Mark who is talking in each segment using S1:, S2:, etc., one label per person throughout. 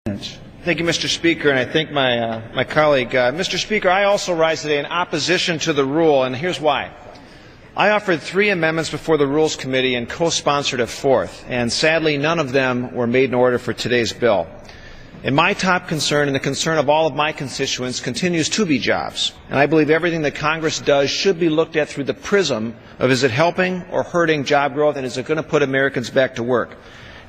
S1: Thank you, Mr. Speaker, and I thank my colleague. Mr. Speaker, I also rise today in opposition to the rule, and here's why. I offered 3 amendments before the Rules Committee and co-sponsored a 4th, and sadly none of them were made in order for today's bill. And my top concern, and the concern of all of my constituents, continues to be jobs. And I believe everything that Congress does should be looked at through the prism of is it helping or hurting job growth, and is it going to put Americans back to work?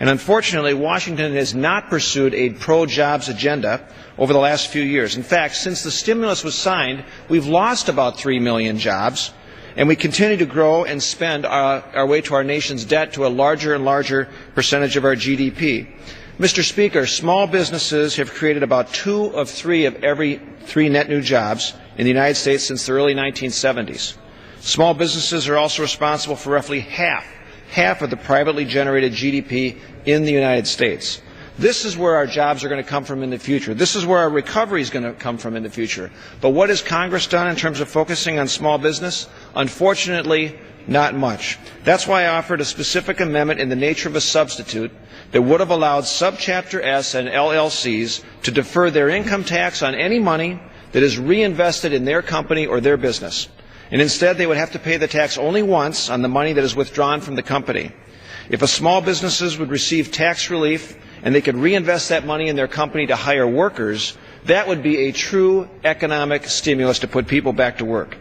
S1: And unfortunately, Washington has not pursued a pro-jobs agenda over the last few years. In fact, since the stimulus was signed, we've lost about 3 million jobs, and we continue to grow and spend our way to our nation's debt to a larger and larger percentage of our GDP. Mr. Speaker, small businesses have created about 2 of 3 of every 3 net new jobs in the United States since the early 1970s. Small businesses are also responsible for roughly half of the privately generated GDP in the United States. This is where our jobs are going to come from in the future. This is where our recovery is going to come from in the future. But what has Congress done in terms of focusing on small business? Unfortunately, not much. That's why I offered a specific amendment in the nature of a substitute that would have allowed Subchapter S and LLCs to defer their income tax on any money that is reinvested in their company or their business. And instead, they would have to pay the tax only once on the money that is withdrawn from the company. If small businesses would receive tax relief and they could reinvest that money in their company to hire workers, that would be a true economic stimulus to put people back to work.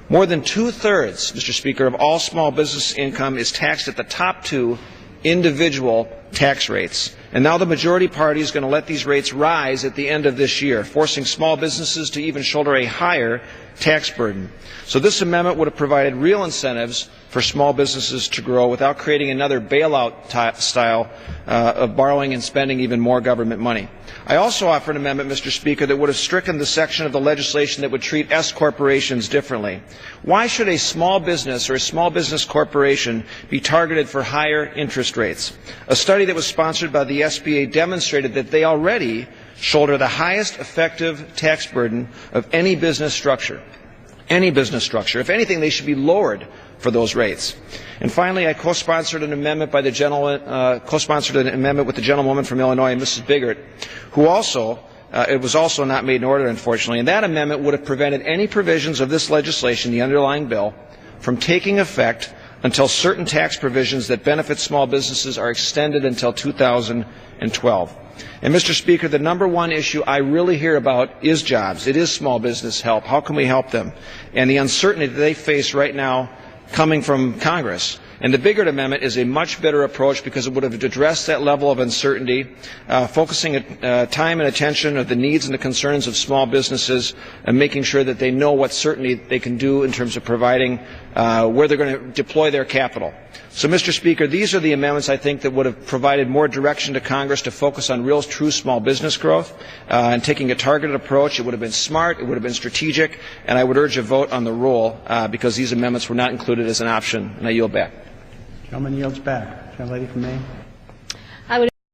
S1: More than 2/3, Mr. Speaker, of all small business income is taxed at the top 2 individual tax rates. And now the majority party is going to let these rates rise at the end of this year, forcing small businesses to even shoulder a higher tax burden. So this amendment would have provided real incentives for small businesses to grow without creating another bailout style of borrowing and spending even more government money. I also offered an amendment, Mr. Speaker, that would have stricken the section of the legislation that would treat S corporations differently. Why should a small business or a small business corporation be targeted for higher interest rates? A study that was sponsored by the SBA demonstrated that they already shoulder the highest effective tax burden of any business structure. Any business structure. If anything, they should be lowered for those rates. And finally, I co-sponsored an amendment with the gentlewoman from Illinois, Mrs. Biggert, who it was also not made in order, unfortunately. And that amendment would have prevented any provisions of this legislation, the underlying bill, from taking effect until certain tax provisions that benefit small businesses are extended until 2012. And Mr. Speaker, the number one issue I really hear about is jobs. It is small business help. How can we help them? And the uncertainty that they face right now coming from Congress. And the Biggert Amendment is a much better approach because it would have addressed that level of uncertainty, focusing time and attention on the needs and the concerns of small businesses and making sure that they know what certainty they can do in terms of providing where they're going to deploy their capital. So, Mr. Speaker, these are the amendments I think that would have provided more direction to Congress to focus on real, true small business growth and taking a targeted approach. It would have been smart, it would have been strategic, and I would urge a vote on the rule because these amendments were not included as an option. And I yield back.
S2: Gentleman yields back. Gentlelady from Maine.